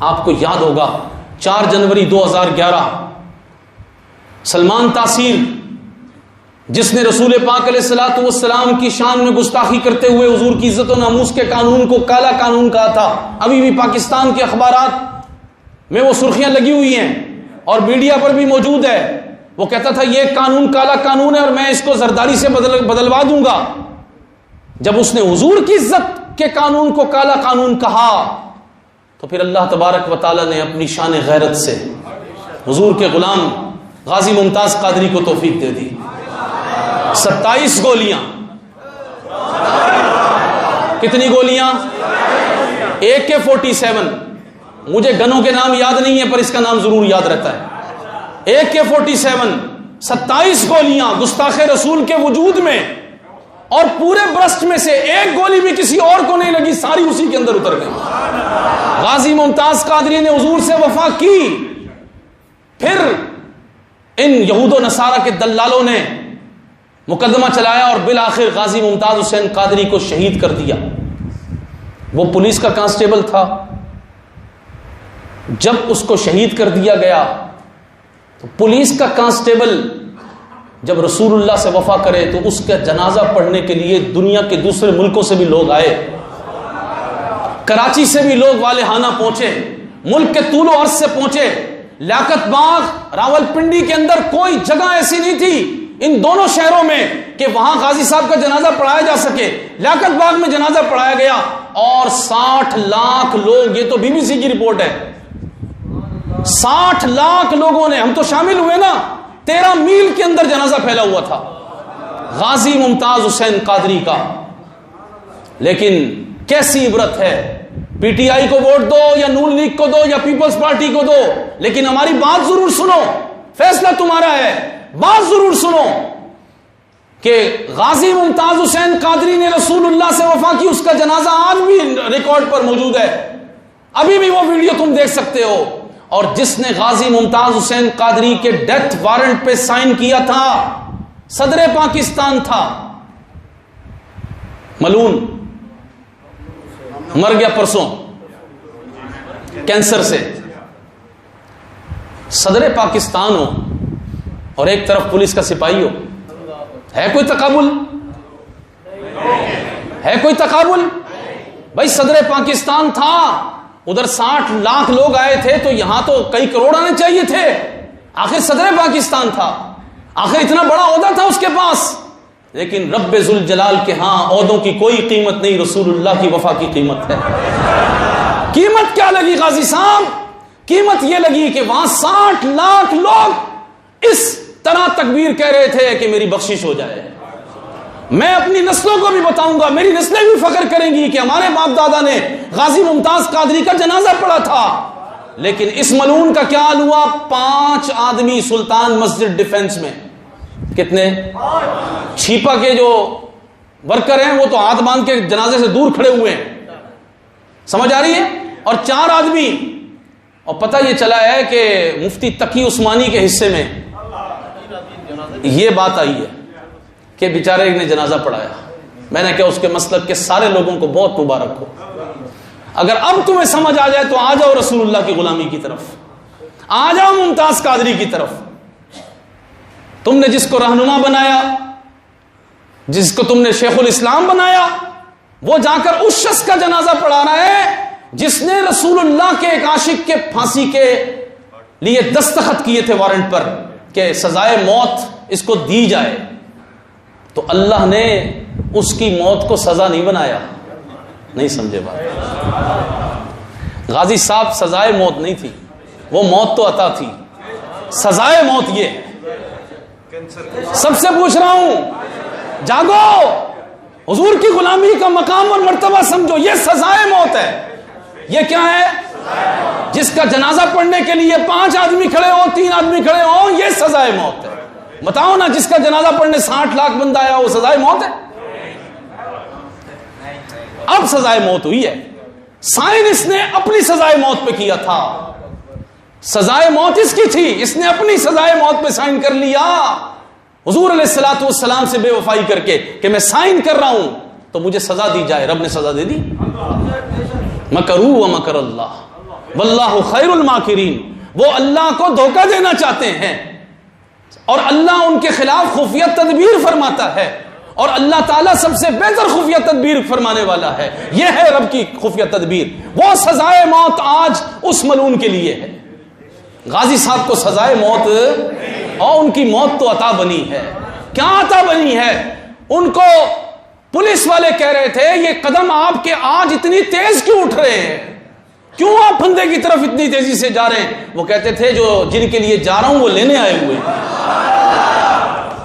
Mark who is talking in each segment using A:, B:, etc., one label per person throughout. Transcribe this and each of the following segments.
A: آپ کو یاد ہوگا 4 جنوری 2011 سلمان تاثیر جس نے رسول پاک علیہ الصلوۃ والسلام کی شان میں گستاخی کرتے ہوئے حضور کی عزت و ناموس کے قانون کو کالا قانون کہا تھا، ابھی بھی پاکستان کے اخبارات میں وہ سرخیاں لگی ہوئی ہیں اور میڈیا پر بھی موجود ہے. وہ کہتا تھا یہ قانون کالا قانون ہے اور میں اس کو زرداری سے بدلوا دوں گا. جب اس نے حضور کی عزت کے قانون کو کالا قانون کہا تو پھر اللہ تبارک و تعالی نے اپنی شان غیرت سے حضور کے غلام غازی ممتاز قادری کو توفیق دے دی. 27 گولیاں. کتنی گولیاں؟ AK-47. مجھے گنوں کے نام یاد نہیں ہے پر اس کا نام ضرور یاد رہتا ہے. AK-47 27 گولیاں گستاخ رسول کے وجود میں، اور پورے برسٹ میں سے ایک گولی بھی کسی اور کو نہیں لگی، ساری اسی کے اندر اتر گئی. غازی ممتاز قادری نے حضور سے وفا کی. پھر ان یہود و نصارہ کے دلالوں نے مقدمہ چلایا اور بالآخر غازی ممتاز حسین قادری کو شہید کر دیا. وہ پولیس کا کانسٹیبل تھا. جب اس کو شہید کر دیا گیا تو پولیس کا کانسٹیبل جب رسول اللہ سے وفا کرے تو اس کا جنازہ پڑھنے کے لیے دنیا کے دوسرے ملکوں سے بھی لوگ آئے، کراچی سے بھی لوگ والہانہ پہنچے، ملک کے طول و عرض سے پہنچے. لیاقت باغ راولپنڈی کے اندر کوئی جگہ ایسی نہیں تھی ان دونوں شہروں میں کہ وہاں غازی صاحب کا جنازہ پڑھایا جا سکے. لیاقت باغ میں جنازہ پڑھایا گیا اور 60 لاکھ لوگ، یہ تو BBC کی رپورٹ ہے، 60 لاکھ لوگوں نے، ہم تو شامل ہوئے نا، 13 میل کے اندر جنازہ پھیلا ہوا تھا غازی ممتاز حسین قادری کا. لیکن کیسی عبرت ہے، PTI کو ووٹ دو یا نون لیگ کو دو یا پیپلز پارٹی کو دو، لیکن ہماری بات ضرور سنو، فیصلہ تمہارا ہے، بات ضرور سنو کہ غازی ممتاز حسین قادری نے رسول اللہ سے وفا کی. اس کا جنازہ آج بھی ریکارڈ پر موجود ہے، ابھی بھی وہ ویڈیو تم دیکھ سکتے ہو. اور جس نے غازی ممتاز حسین قادری کے ڈیتھ وارنٹ پہ سائن کیا تھا صدر پاکستان تھا، ملون مر گیا پرسوں کینسر سے. صدر پاکستان ہو اور ایک طرف پولیس کا سپاہی ہو، ہے کوئی تقابل؟ ہے کوئی تقابل؟ بھائی صدر پاکستان تھا، ادھر 60 لاکھ لوگ آئے تھے تو یہاں تو کئی کروڑ آنے چاہیے تھے. آخر صدر پاکستان تھا، آخر اتنا بڑا عہدہ تھا اس کے پاس. لیکن رب ذوالجلال کے ہاں عہدوں کی کوئی قیمت نہیں، رسول اللہ کی وفا کی قیمت ہے. قیمت کیا لگی غازی صاحب؟ قیمت یہ لگی کہ وہاں 60 لاکھ لوگ اس طرح تکبیر کہہ رہے تھے کہ میری بخشش ہو جائے. میں اپنی نسلوں کو بھی بتاؤں گا، میری نسلیں بھی فخر کریں گی کہ ہمارے باپ دادا نے غازی ممتاز قادری کا جنازہ پڑھا تھا. لیکن اس ملعون کا کیا حال ہوا؟ 5 آدمی سلطان مسجد ڈیفنس میں، کتنے؟ چھیپا کے جو ورکر ہیں وہ تو ہاتھ باندھ کے جنازے سے دور کھڑے ہوئے ہیں، سمجھ آ رہی ہے؟ اور 4 آدمی. اور پتہ یہ چلا ہے کہ مفتی تقی عثمانی کے حصے میں یہ بات آئی ہے کہ بیچارے نے جنازہ پڑھایا. میں نے کہا اس کے مسلک کے سارے لوگوں کو بہت مبارک ہو. اگر اب تمہیں سمجھ آ جائے تو آ جاؤ رسول اللہ کی غلامی کی طرف، آ جاؤ ممتاز قادری کی طرف. تم نے جس کو رہنما بنایا، جس کو تم نے شیخ الاسلام بنایا، وہ جا کر اس شخص کا جنازہ پڑھا رہا ہے جس نے رسول اللہ کے ایک عاشق کے پھانسی کے لیے دستخط کیے تھے وارنٹ پر کہ سزائے موت اس کو دی جائے. تو اللہ نے اس کی موت کو سزا نہیں بنایا. نہیں سمجھے بات؟ غازی صاحب سزائے موت نہیں تھی، وہ موت تو عطا تھی، سزائے موت یہ. سب سے پوچھ رہا ہوں، جاگو، حضور کی غلامی کا مقام اور مرتبہ سمجھو. یہ سزائے موت ہے. یہ کیا ہے؟ جس کا جنازہ پڑھنے کے لیے 5 آدمی کھڑے ہوں، 3 آدمی کھڑے ہوں، یہ سزائے موت ہے. بتاؤ نا، جس کا جنازہ پڑھنے 60 لاکھ بندہ آیا وہ سزائے موت ہے؟ اب سزائے موت ہوئی ہے. سائن اس نے اپنی سزائے موت پہ کیا تھا، سزائے موت اس کی تھی، اس نے اپنی سزائے موت پہ سائن کر لیا حضور علیہ الصلوۃ والسلام سے بے وفائی کر کے کہ میں سائن کر رہا ہوں تو مجھے سزا دی جائے. رب نے سزا دے دی. مکروا ومکر اللہ واللہ خیر الماکرین، وہ اللہ کو دھوکہ دینا چاہتے ہیں اور اللہ ان کے خلاف خفیہ تدبیر فرماتا ہے، اور اللہ تعالیٰ سب سے بہتر خفیہ تدبیر فرمانے والا ہے۔ یہ ہے رب کی خفیہ تدبیر۔ وہ سزائے موت آج اس ملعون کے لیے ہے۔ غازی صاحب کو سزائے موت، اور ان کی موت تو عطا بنی ہے۔ کیا عطا بنی ہے؟ ان کو پولیس والے کہہ رہے تھے یہ قدم آپ کے آج اتنی تیز کیوں اٹھ رہے ہیں، کیوں آپ پھندے کی طرف اتنی تیزی سے جا رہے ہیں؟ وہ کہتے تھے جن کے لیے جا رہا ہوں وہ لینے آئے ہوئے ہیں،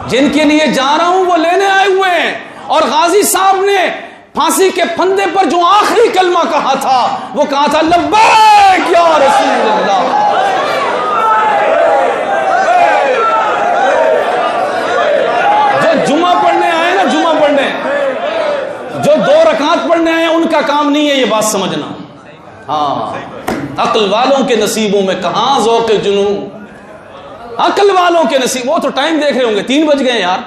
A: جن کے لیے جا رہا ہوں وہ لینے آئے ہوئے ہیں۔ اور غازی صاحب نے پھانسی کے پھندے پر جو آخری کلمہ کہا تھا وہ کہا تھا لبیک یا رسول اللہ۔ جمعہ پڑھنے آئے نا، جمعہ پڑھنے، جو 2 رکعت پڑھنے آئے ان کا کام نہیں ہے یہ بات سمجھنا۔ ہاں، عقل والوں کے نصیبوں میں کہاں ذوق جنوں، عقل والوں کے نصیب۔ وہ تو ٹائم دیکھ رہے ہوں گے 3 بج گئے یار،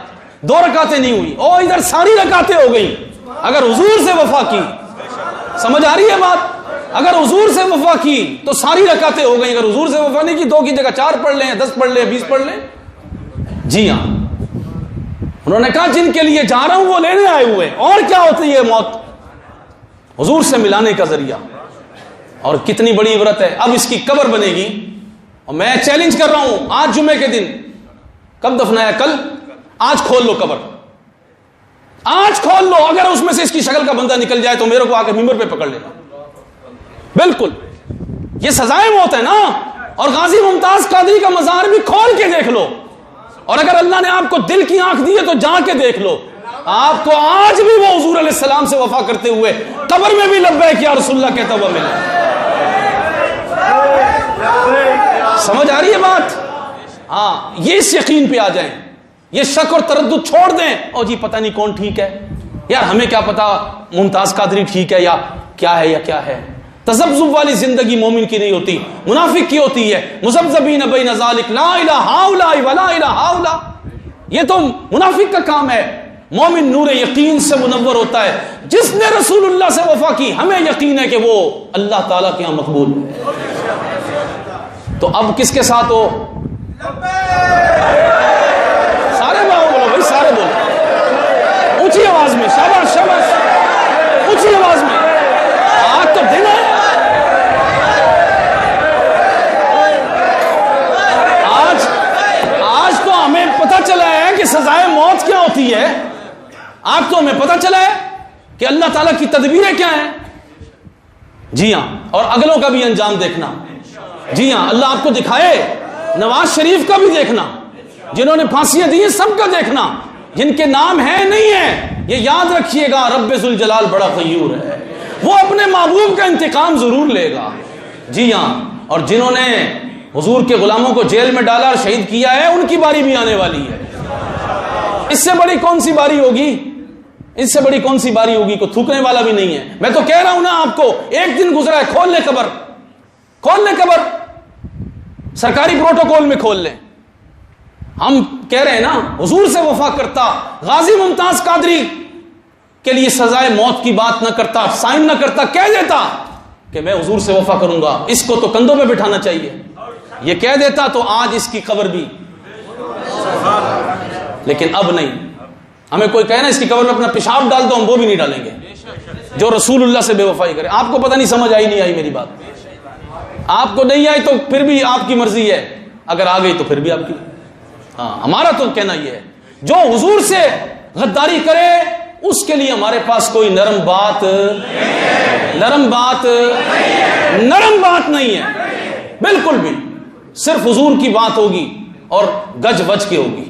A: 2 رکعتیں نہیں ہوئی، اور ادھر ساری رکعتیں ہو گئی۔ اگر حضور سے وفا کی، سمجھ آ رہی ہے بات؟ اگر حضور سے وفا کی تو ساری رکعتیں ہو گئی، اگر حضور سے وفا نہیں کی 2 کی جگہ 4 پڑھ لیں، 10 پڑھ لیں، 20 پڑھ لیں۔ جی ہاں، انہوں نے کہا جن کے لیے جا رہا ہوں وہ لینے آئے ہوئے۔ اور کیا ہوتی ہے موت؟ حضور سے ملانے کا ذریعہ۔ اور کتنی بڑی عبرت ہے، اب اس کی قبر بنے گی، اور میں چیلنج کر رہا ہوں آج جمعے کے دن، کب دفنایا؟ کل، آج کھول لو قبر، آج کھول لو، اگر اس میں سے اس کی شکل کا بندہ نکل جائے تو میرے کو آ کے ممبر پہ پکڑ لینا۔ بالکل، یہ سزائے موت ہے نا۔ اور غازی ممتاز قادری کا مزار بھی کھول کے دیکھ لو، اور اگر اللہ نے آپ کو دل کی آنکھ دی ہے تو جا کے دیکھ لو، آپ کو آج بھی وہ حضور علیہ السلام سے وفا کرتے ہوئے قبر میں بھی لبیک یا رسول اللہ کہتا ہوا ملے۔ سمجھ آ رہی ہے بات؟ ہاں، یہ اس یقین پہ آ جائیں، یہ شک اور تردد چھوڑ دیں۔ اور جی پتہ نہیں کون ٹھیک ہے یار، ہمیں کیا پتا ممتاز قادری ٹھیک ہے یا کیا ہے یا کیا ہے۔ تذبذب والی زندگی مومن کی نہیں ہوتی، منافق کی ہوتی ہے۔ مذبذبین بین ذالک لا الہ ہؤلاء ولا الہ ہؤلاء، یہ تو منافق کا کام ہے۔ مومن نور یقین سے منور ہوتا ہے۔ جس نے رسول اللہ سے وفا کی ہمیں یقین ہے کہ وہ اللہ تعالیٰ کے ہاں مقبول ہے۔ تو اب کس کے ساتھ ہو؟ سارے بولو بھائی، سارے بولو اونچی آواز میں، شاباش شاباش، اونچی آواز میں۔ آج تو دن ہے، آج تو ہمیں پتہ چلا ہے کہ سزائے موت کیا ہوتی ہے۔ آج تو ہمیں پتہ چلا ہے کہ اللہ تعالیٰ کی تدبیریں کیا ہیں۔ جی ہاں، اور اگلوں کا بھی انجام دیکھنا۔ جی ہاں، اللہ آپ کو دکھائے، نواز شریف کا بھی دیکھنا، جنہوں نے پھانسیاں دی ہیں سب کا دیکھنا، جن کے نام ہیں نہیں ہیں، یہ یاد رکھیے گا رب ذوالجلال بڑا غیور ہے، وہ اپنے محبوب کا انتقام ضرور لے گا۔ جی ہاں، اور جنہوں نے حضور کے غلاموں کو جیل میں ڈالا اور شہید کیا ہے ان کی باری بھی آنے والی ہے۔ اس سے بڑی کون سی باری ہوگی؟ اس سے بڑی کون سی باری ہوگی؟ کوئی تھوکنے والا بھی نہیں ہے۔ میں تو کہہ رہا ہوں نا آپ کو، ایک دن گزرا ہے، کھول لیں قبر، کھول لیں قبر، سرکاری پروٹوکول میں کھول لیں۔ ہم کہہ رہے ہیں نا، حضور سے وفا کرتا، غازی ممتاز قادری کے لیے سزائے موت کی بات نہ کرتا، سائن نہ کرتا، کہہ دیتا کہ میں حضور سے وفا کروں گا، اس کو تو کندھوں پہ بٹھانا چاہیے، یہ کہہ دیتا تو آج اس کی قبر بھی۔ لیکن اب نہیں، ہمیں کوئی کہے نا اس کی قبر میں اپنا پیشاب ڈال دو، ہم وہ بھی نہیں ڈالیں گے جو رسول اللہ سے بے وفائی کرے۔ آپ کو پتہ نہیں سمجھ آئی نہیں آئی میری بات؟ آپ کو نہیں آئی تو پھر بھی آپ کی مرضی ہے، اگر آ گئی تو پھر بھی آپ کی۔ ہاں، ہمارا تو کہنا یہ ہے جو حضور سے غداری کرے اس کے لیے ہمارے پاس کوئی نرم بات نہیں ہے، بالکل بھی، صرف حضور کی بات ہوگی اور گج وج کے ہوگی۔